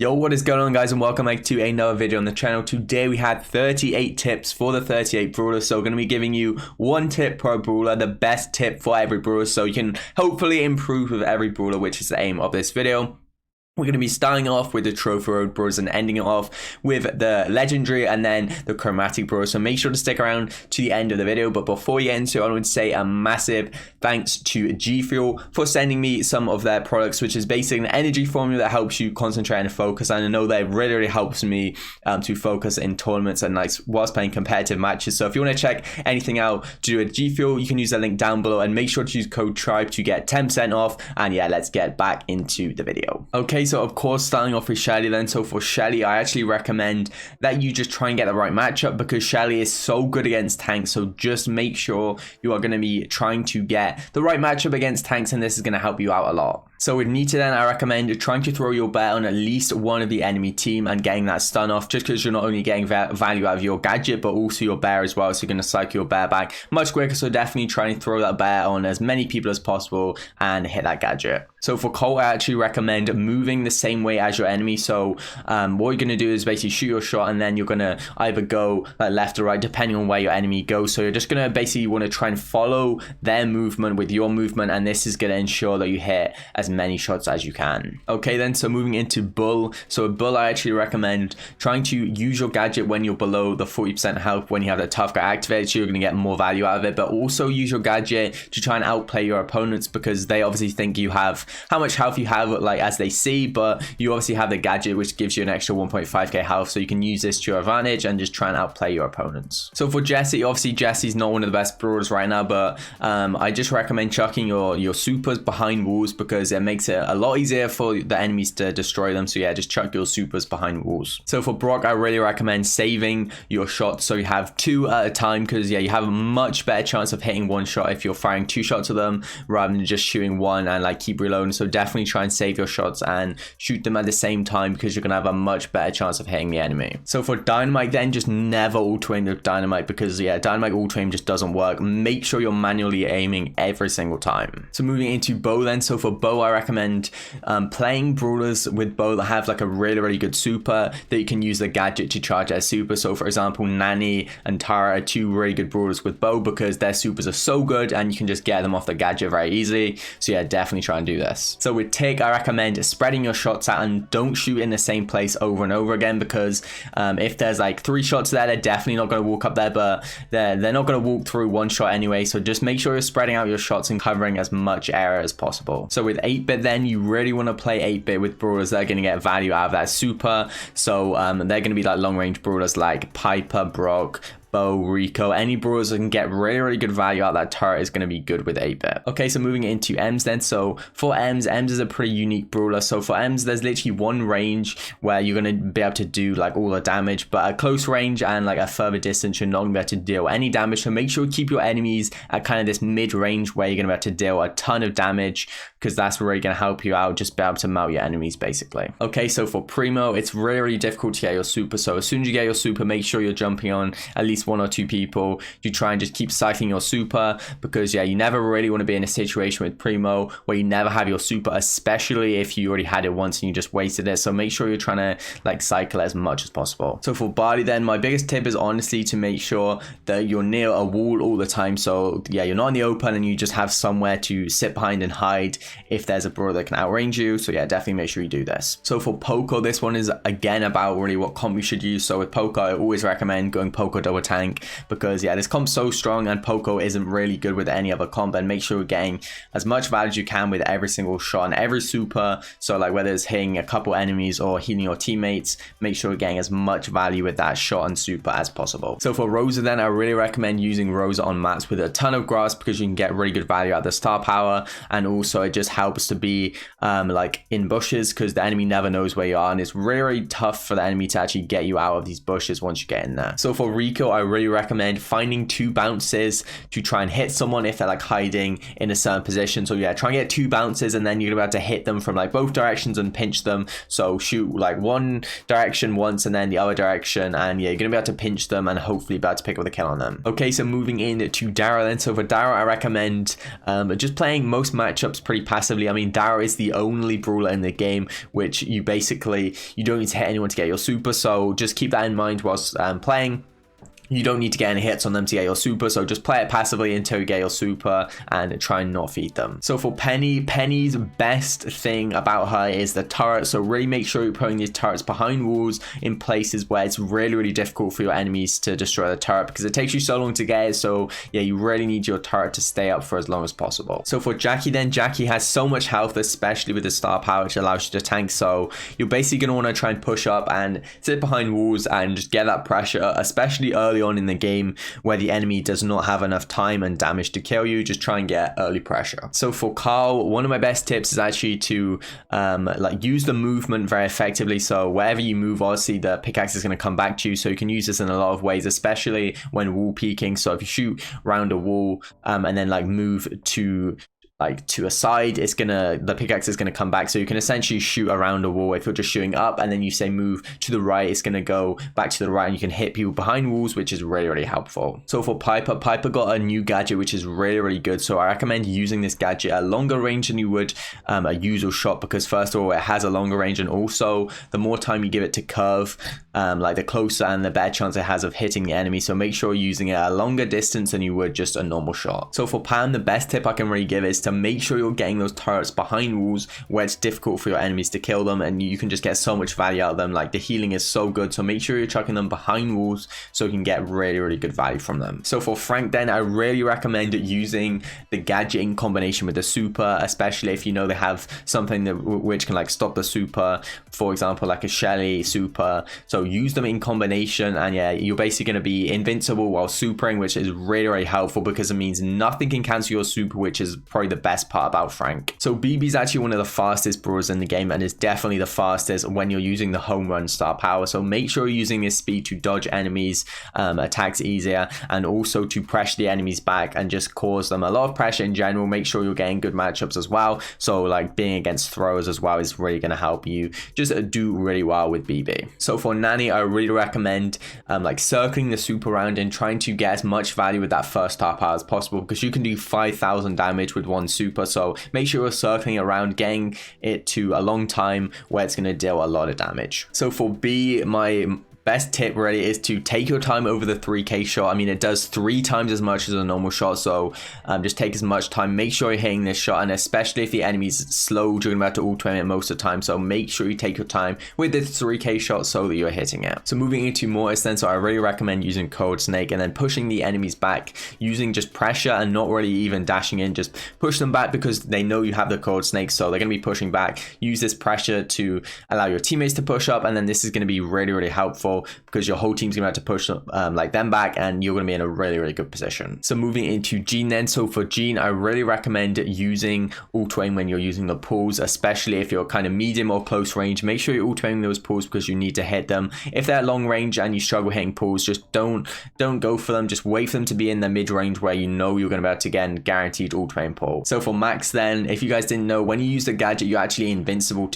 Yo, what is going on, guys, and welcome back to another video on the channel. Today we had 38 tips for the 38 brawlers, so going to be giving you one tip per brawler, the best tip for every brawler, so you can hopefully improve with every brawler, which is the aim of this video. We're going to be starting off with the Trophy Road Brawlers and ending it off with the Legendary and then the Chromatic Brawlers. So make sure to stick around to the end of the video. But before we get into it, I would say a massive thanks to G Fuel for sending me some of their products, which is basically an energy formula that helps you concentrate and focus. And I know that it really helps me to focus in tournaments and like whilst playing competitive matches. So if you want to check anything out to do with G Fuel, you can use the link down below and make sure to use code TRIBE to get 10% off. And yeah, let's get back into the video. Okay, so of course, starting off with Shelly then. So for Shelly, I actually recommend that you just try and get the right matchup because Shelly is so good against tanks. So just make sure you are going to be trying to get the right matchup against tanks, and this is going to help you out a lot. So with Nita then, I recommend trying to throw your bear on at least one of the enemy team and getting that stun off, just because you're not only getting value out of your gadget, but also your bear as well. So you're going to cycle your bear back much quicker. So definitely try and throw that bear on as many people as possible and hit that gadget. So for Colt, I actually recommend moving the same way as your enemy. So what you're going to do is basically shoot your shot, and then you're going to either go like left or right, depending on where your enemy goes. So you're just going to basically want to try and follow their movement with your movement, and this is going to ensure that you hit as many shots as you can. Okay then, so moving into Bull. So with Bull, I actually recommend trying to use your gadget when you're below the 40% health when you have the tough guy activated, so you're going to get more value out of it, but also use your gadget to try and outplay your opponents because they obviously think you have how much health you have like as they see, but you obviously have the gadget which gives you an extra 1.5k health, so you can use this to your advantage and just try and outplay your opponents. So for Jessie, obviously Jessie's not one of the best brawlers right now, but I just recommend chucking your supers behind walls because it makes it a lot easier for the enemies to destroy them. So yeah, just chuck your supers behind walls. So for Brock, I really recommend saving your shots so you have two at a time, because yeah, you have a much better chance of hitting one shot if you're firing two shots at them rather than just shooting one and like keep reloading. So definitely try and save your shots and shoot them at the same time because you're gonna have a much better chance of hitting the enemy. So for Dynamite then, just never auto aim with Dynamite because yeah, Dynamite auto aim just doesn't work. Make sure you're manually aiming every single time. So moving into Bow then. So for Bow, I recommend playing brawlers with Bow that have like a really good super that you can use the gadget to charge as super. So for example, Nani and Tara are two really good brawlers with Bow because their supers are so good and you can just get them off the gadget very easily. So yeah, definitely try and do this. So with Tick, I recommend spreading your shots out and don't shoot in the same place over and over again because if there's like 3 shots there, they're definitely not going to walk up there, but they're not going to walk through one shot anyway. So just make sure you're spreading out your shots and covering as much area as possible. So with 8-bit then, you really want to play 8-bit with brawlers that are going to get value out of that super. So they're going to be like long range brawlers like Piper, Brock, Bo, Rico, any brawlers that can get really good value out of that turret is going to be good with 8-bit. Okay, so moving into Ems then. So for Ems is a pretty unique brawler. So for Ems, there's literally one range where you're going to be able to do like all the damage, but at close range and like a further distance, you're not going to be able to deal any damage. So make sure you keep your enemies at kind of this mid range where you're going to be able to deal a ton of damage, because that's really going to help you out, just be able to melt your enemies basically. Okay, so for Primo, it's really difficult to get your super. So as soon as you get your super, make sure you're jumping on at least 1 or 2 people. You try and just keep cycling your super because yeah, you never really want to be in a situation with Primo where you never have your super, especially if you already had it once and you just wasted it. So make sure you're trying to like cycle as much as possible. So for Barley then, my biggest tip is honestly to make sure that you're near a wall all the time. So yeah, you're not in the open and you just have somewhere to sit behind and hide if there's a brawler that can outrange you. So yeah, definitely make sure you do this. So for Poco, this one is again about really what comp you should use. So with Poco, I always recommend going Poco double tank because yeah, this comp's so strong and Poco isn't really good with any other comp, and make sure you're getting as much value as you can with every single shot and every super. So like whether it's hitting a couple enemies or healing your teammates, make sure you're getting as much value with that shot and super as possible. So for Rosa then, I really recommend using Rosa on maps with a ton of grass because you can get really good value out of the star power, and also it just helps to be like in bushes because the enemy never knows where you are, and it's really tough for the enemy to actually get you out of these bushes once you get in there. So for Rico, I I really recommend finding 2 bounces to try and hit someone if they're like hiding in a certain position. So yeah, try and get 2 bounces, and then you're gonna be able to hit them from like both directions and pinch them. So shoot like one direction once and then the other direction, and yeah, you're gonna be able to pinch them and hopefully be able to pick up the kill on them. Okay, so moving in to Daryl then. So for Daryl, I recommend just playing most matchups pretty passively. I mean, Daryl is the only brawler in the game which you don't need to hit anyone to get your super, so just keep that in mind whilst playing. You don't need to get any hits on them to get your super, so just play it passively until you get your super and try and not feed them. So for Penny, Penny's best thing about her is the turret, so really make sure you're putting these turrets behind walls in places where it's really difficult for your enemies to destroy the turret, because it takes you so long to get it. So yeah, you really need your turret to stay up for as long as possible. So for Jackie then, Jackie has so much health, especially with the star power, which allows you to tank, so you're basically going to want to try and push up and sit behind walls and just get that pressure, especially early on in the game where the enemy does not have enough time and damage to kill you. Just try and get early pressure. So for Carl, one of my best tips is actually to like use the movement very effectively. So wherever you move, obviously the pickaxe is going to come back to you, so you can use this in a lot of ways, especially when wall peeking. So if you shoot around a wall and then like move to a side, the pickaxe is gonna come back, so you can essentially shoot around a wall. If you're just shooting up and then you say move to the right, it's gonna go back to the right, and you can hit people behind walls, which is really helpful. So for Piper got a new gadget which is really good, so I recommend using this gadget at longer range than you would a usual shot, because first of all, it has a longer range, and also the more time you give it to curve, like the closer and the better chance it has of hitting the enemy. So make sure you're using it at a longer distance than you would just a normal shot. So for Pam, the best tip I can really give is to make sure you're getting those turrets behind walls where it's difficult for your enemies to kill them, and you can just get so much value out of them. Like the healing is so good, so make sure you're chucking them behind walls so you can get really good value from them. So for Frank then, I really recommend using the gadget in combination with the super, especially if you know they have something which can like stop the super, for example like a Shelly super. So use them in combination, and yeah, you're basically going to be invincible while supering, which is really helpful because it means nothing can cancel your super, which is probably the best part about Frank. So BB is actually one of the fastest brawlers in the game, and is definitely the fastest when you're using the home run star power. So make sure you're using this speed to dodge enemies attacks easier, and also to pressure the enemies back and just cause them a lot of pressure in general. Make sure you're getting good matchups as well, so like being against throwers as well is really going to help you just do really well with BB. So for Nanny, I really recommend like circling the super around and trying to get as much value with that first star power as possible, because you can do 5,000 damage with one super. So make sure you're circling around, getting it to a long time where it's going to deal a lot of damage. So for B, my best tip really is to take your time over the 3k shot. I mean, it does 3 times as much as a normal shot, so just take as much time. Make sure you're hitting this shot, and especially if the enemy's slow, you're about to auto aim it most of the time, so make sure you take your time with this 3k shot so that you're hitting it. So moving into Mortis then, so I really recommend using Cold Snake and then pushing the enemies back using just pressure and not really even dashing in. Just push them back because they know you have the Cold Snake, so they're going to be pushing back. Use this pressure to allow your teammates to push up, and then this is going to be really helpful because your whole team's gonna have to push like them back, and you're gonna be in a really good position. So moving into Jean then, so for Jean, I really recommend using auto aim when you're using the pulls, especially if you're kind of medium or close range. Make sure you're auto aiming those pulls because you need to hit them. If they're long range and you struggle hitting pulls, just don't go for them. Just wait for them to be in the mid range where you know you're gonna be able to get a guaranteed auto aim pull. So for Max then, if you guys didn't know, when you use the gadget, you're actually invincible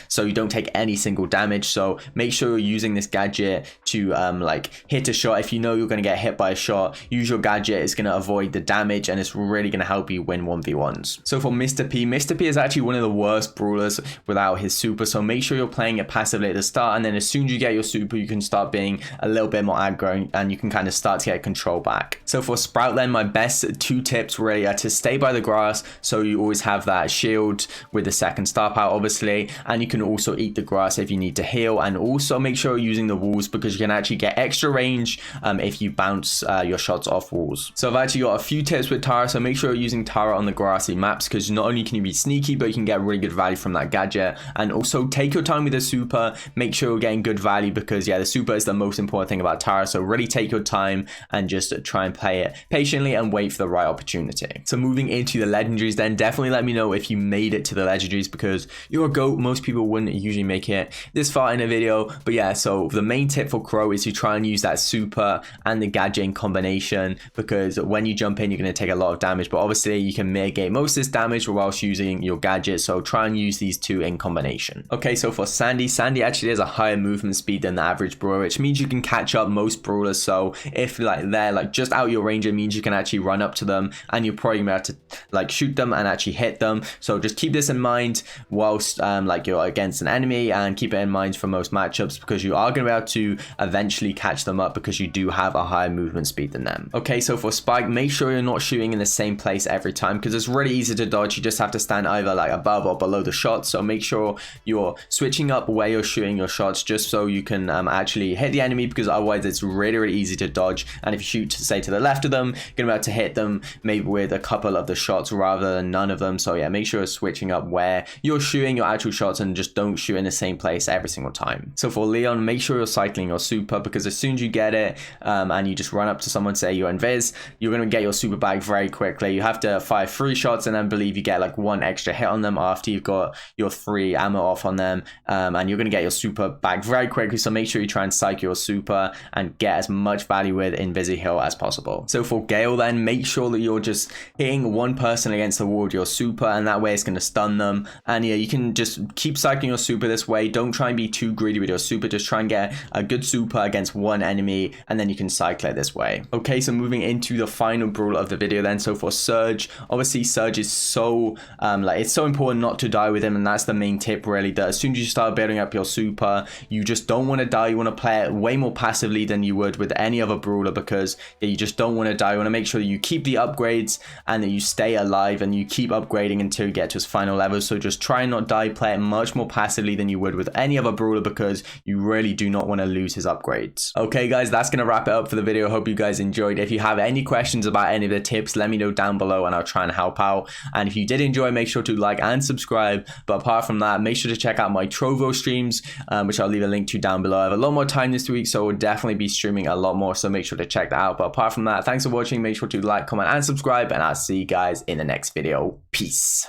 so you don't take any single damage. So make sure you're using this gadget to like hit a shot. If you know you're going to get hit by a shot, use your gadget. It's going to avoid the damage, and it's really going to help you win 1v1s. So for Mr. P is actually one of the worst brawlers without his super, so make sure you're playing it passively at the start, and then as soon as you get your super, you can start being a little bit more aggro and you can kind of start to get control back. So for Sprout then, my best 2 tips really are to stay by the grass, so you always have that shield with the second star power obviously, and you can also eat the grass if you need to heal, and also make sure you're using the walls because you can actually get extra range if you bounce your shots off walls. So I've actually got a few tips with Tara, so make sure you're using Tara on the grassy maps because not only can you be sneaky, but you can get really good value from that gadget. And also take your time with the super, make sure you're getting good value because yeah, the super is the most important thing about Tara, so really take your time and just try and play it patiently and wait for the right opportunity. So moving into the legendaries then, definitely let me know if you made it to the legendaries because you're a GOAT. Most people wouldn't usually make it this far in a video, but yeah, so the main tip for crow is to try and use that super and the gadget in combination, because when you jump in, you're going to take a lot of damage, but obviously you can mitigate most of this damage whilst using your gadget, so try and use these two in combination. Okay, so for Sandy actually has a higher movement speed than the average brawler, which means you can catch up most brawlers. So if like they're like just out your range, it means you can actually run up to them and you're probably gonna have to like shoot them and actually hit them. So just keep this in mind whilst like you're against an enemy, and keep it in mind for most matchups, because you are gonna be able to eventually catch them up because you do have a higher movement speed than them. Okay, so for Spike, make sure you're not shooting in the same place every time, because it's really easy to dodge. You just have to stand either like above or below the shots. So make sure you're switching up where you're shooting your shots, just so you can actually hit the enemy, because otherwise it's really easy to dodge. And if you shoot say to the left of them, you're gonna be able to hit them maybe with a couple of the shots rather than none of them. So yeah, make sure you're switching up where you're shooting your actual shots, and just don't shoot in the same place every single time. So for Leon, make sure you're cycling your super, because as soon as you get it and you just run up to someone, say you're invis, you're gonna get your super back very quickly. You have to fire 3 shots and then believe you get like 1 extra hit on them after you've got your 3 ammo off on them, and you're gonna get your super back very quickly. So make sure you try and psych your super and get as much value with Invisi Heal as possible. So for Gale then, make sure that you're just hitting one person against the wall with your super, and that way it's going to stun them. And yeah, you can just keep cycling your super this way. Don't try and be too greedy with your super, just try and get a good super against one enemy, and then you can cycle it this way. Okay, so moving into the final brawler of the video then. So for Surge, obviously Surge is so like it's so important not to die with him, and that's the main tip really, that as soon as you start building up your super, you just don't want to die. You want to play it way more passively than you would with any other brawler, because yeah, you just don't want to die. You want to make sure that you keep the upgrades and that you stay alive and you keep upgrading until you get to his final level. So just try and not die, play it much more passively than you would with any other brawler, because you really do not want to lose his upgrades. Okay guys, that's going to wrap it up for the video. Hope you guys enjoyed. If you have any questions about any of the tips, let me know down below and I'll try and help out. And if you did enjoy, make sure to like and subscribe. But apart from that, make sure to check out my Trovo streams, which I'll leave a link to down below. I have a lot more time this week, so we'll definitely be streaming a lot more, so make sure to check that out. But apart from that, thanks for watching. Make sure to like, comment and subscribe, and I'll see you guys in the next video. Peace.